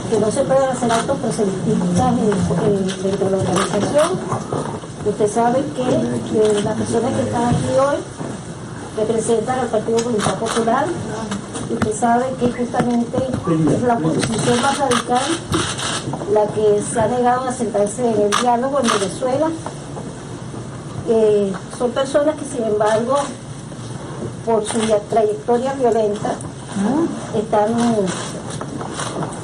que no se pueden hacer actos proselitistas dentro de la organización. Usted sabe que las personas que están aquí hoy representan al Partido Voluntad Popular. Usted sabe que justamente es la oposición más radical la que se ha negado a sentarse en el diálogo en Venezuela. son personas que, sin embargo, por su trayectoria violenta,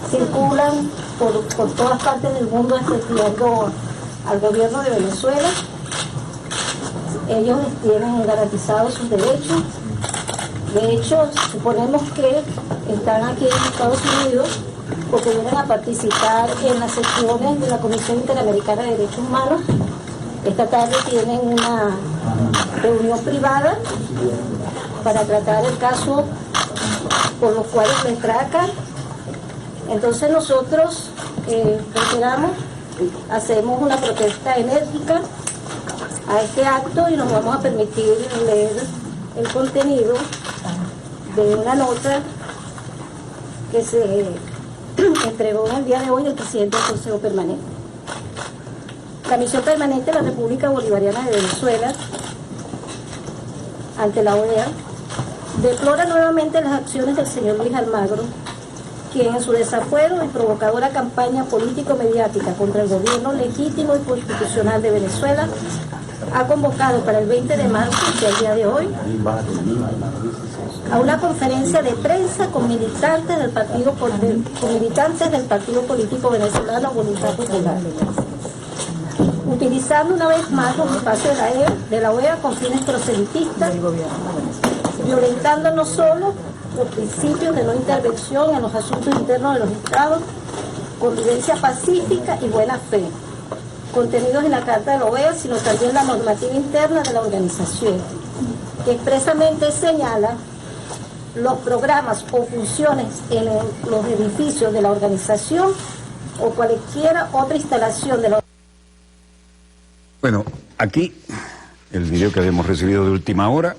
circulan por todas partes del mundo desafiando al gobierno de Venezuela. Ellos tienen garantizados sus derechos. De hecho, suponemos que están aquí en Estados Unidos porque vienen a participar en las sesiones de la Comisión Interamericana de Derechos Humanos. Esta tarde tienen una reunión privada para tratar el caso por los cuales les tracan. Entonces nosotros reiteramos, hacemos una protesta enérgica a este acto y nos vamos a permitir leer el contenido de una nota que se entregó en el día de hoy el presidente del Consejo Permanente. La misión permanente de la República Bolivariana de Venezuela ante la OEA deplora nuevamente las acciones del señor Luis Almagro, quien en su desafuero y provocadora campaña político-mediática contra el gobierno legítimo y constitucional de Venezuela ha convocado para el 20 de marzo, que es el día de hoy, a una conferencia de prensa con militantes del partido político venezolano Voluntad Popular, utilizando una vez más los espacios de la OEA con fines proselitistas, violentando no solo los principios de no intervención en los asuntos internos de los estados, convivencia pacífica y buena fe, contenidos en la Carta de la OEA, sino también la normativa interna de la organización, que expresamente señala los programas o funciones en los edificios de la organización o cualquiera otra instalación de la. Bueno, aquí el video que habíamos recibido de última hora,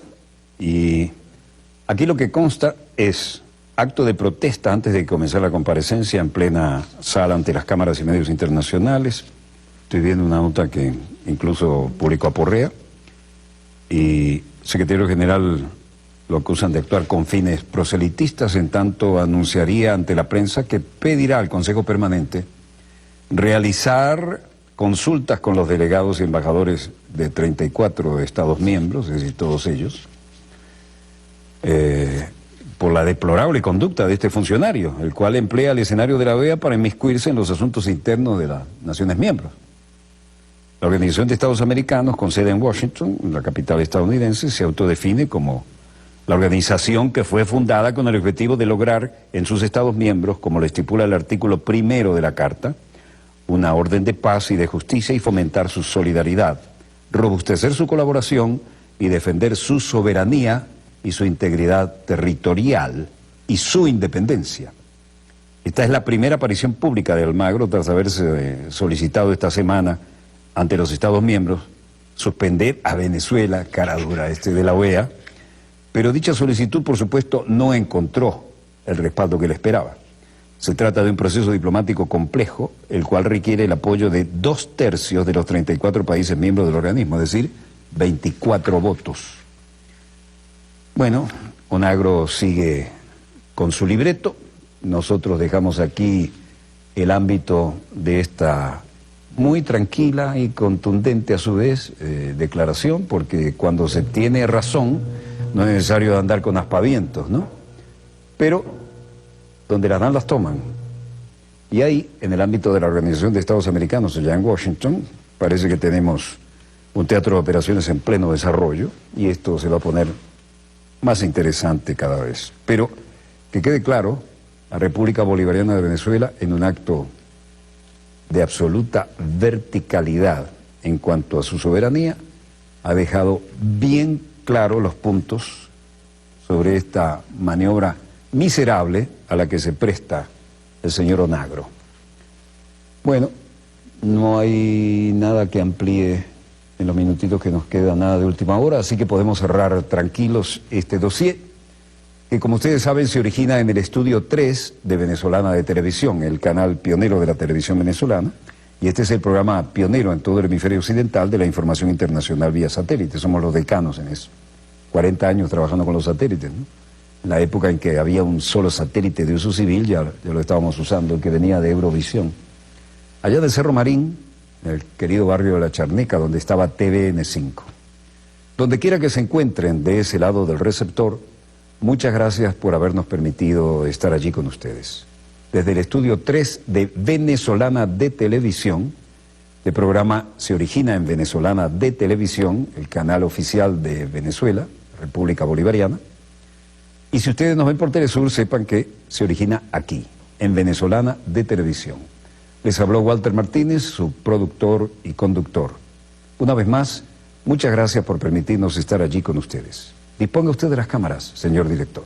y aquí lo que consta es acto de protesta antes de comenzar la comparecencia en plena sala ante las cámaras y medios internacionales. Estoy viendo una nota que incluso publicó Aporrea, y el secretario general lo acusan de actuar con fines proselitistas, en tanto anunciaría ante la prensa que pedirá al Consejo Permanente realizar consultas con los delegados y embajadores de 34 Estados miembros, es decir, todos ellos, por la deplorable conducta de este funcionario, el cual emplea el escenario de la OEA para inmiscuirse en los asuntos internos de las naciones miembros. La Organización de Estados Americanos, con sede en Washington, la capital estadounidense, se autodefine como la organización que fue fundada con el objetivo de lograr en sus Estados miembros, como lo estipula el artículo 1 de la Carta, una orden de paz y de justicia y fomentar su solidaridad, robustecer su colaboración y defender su soberanía y su integridad territorial y su independencia. Esta es la primera aparición pública de Almagro tras haberse solicitado esta semana ante los Estados miembros suspender a Venezuela, cara dura de la OEA, pero dicha solicitud, por supuesto, no encontró el respaldo que le esperaba. Se trata de un proceso diplomático complejo, el cual requiere el apoyo de 2/3 de los 34 países miembros del organismo, es decir, 24 votos. Bueno, Onagro sigue con su libreto. Nosotros dejamos aquí el ámbito de esta muy tranquila y contundente a su vez declaración, porque cuando se tiene razón no es necesario andar con aspavientos, ¿no? Pero donde las dan las toman. Y ahí, en el ámbito de la Organización de Estados Americanos, allá en Washington, parece que tenemos un teatro de operaciones en pleno desarrollo, y esto se va a poner más interesante cada vez. Pero que quede claro, la República Bolivariana de Venezuela, en un acto de absoluta verticalidad en cuanto a su soberanía, ha dejado bien claro los puntos sobre esta maniobra miserable a la que se presta el señor Onagro. Bueno, no hay nada que amplíe en los minutitos que nos queda, nada de última hora, así que podemos cerrar tranquilos este dossier, que como ustedes saben se origina en el estudio 3 de Venezolana de Televisión, el canal pionero de la televisión venezolana, y este es el programa pionero en todo el hemisferio occidental de la información internacional vía satélite. Somos los decanos en eso. 40 años trabajando con los satélites, ¿no? En la época en que había un solo satélite de uso civil, ya lo estábamos usando, el que venía de Eurovisión. Allá del Cerro Marín, en el querido barrio de La Charneca, donde estaba TVN5. Donde quiera que se encuentren de ese lado del receptor, muchas gracias por habernos permitido estar allí con ustedes. Desde el estudio 3 de Venezolana de Televisión, el programa se origina en Venezolana de Televisión, el canal oficial de Venezuela, República Bolivariana. Y si ustedes nos ven por Telesur, sepan que se origina aquí, en Venezolana de Televisión. Les habló Walter Martínez, su productor y conductor. Una vez más, muchas gracias por permitirnos estar allí con ustedes. Disponga usted de las cámaras, señor director.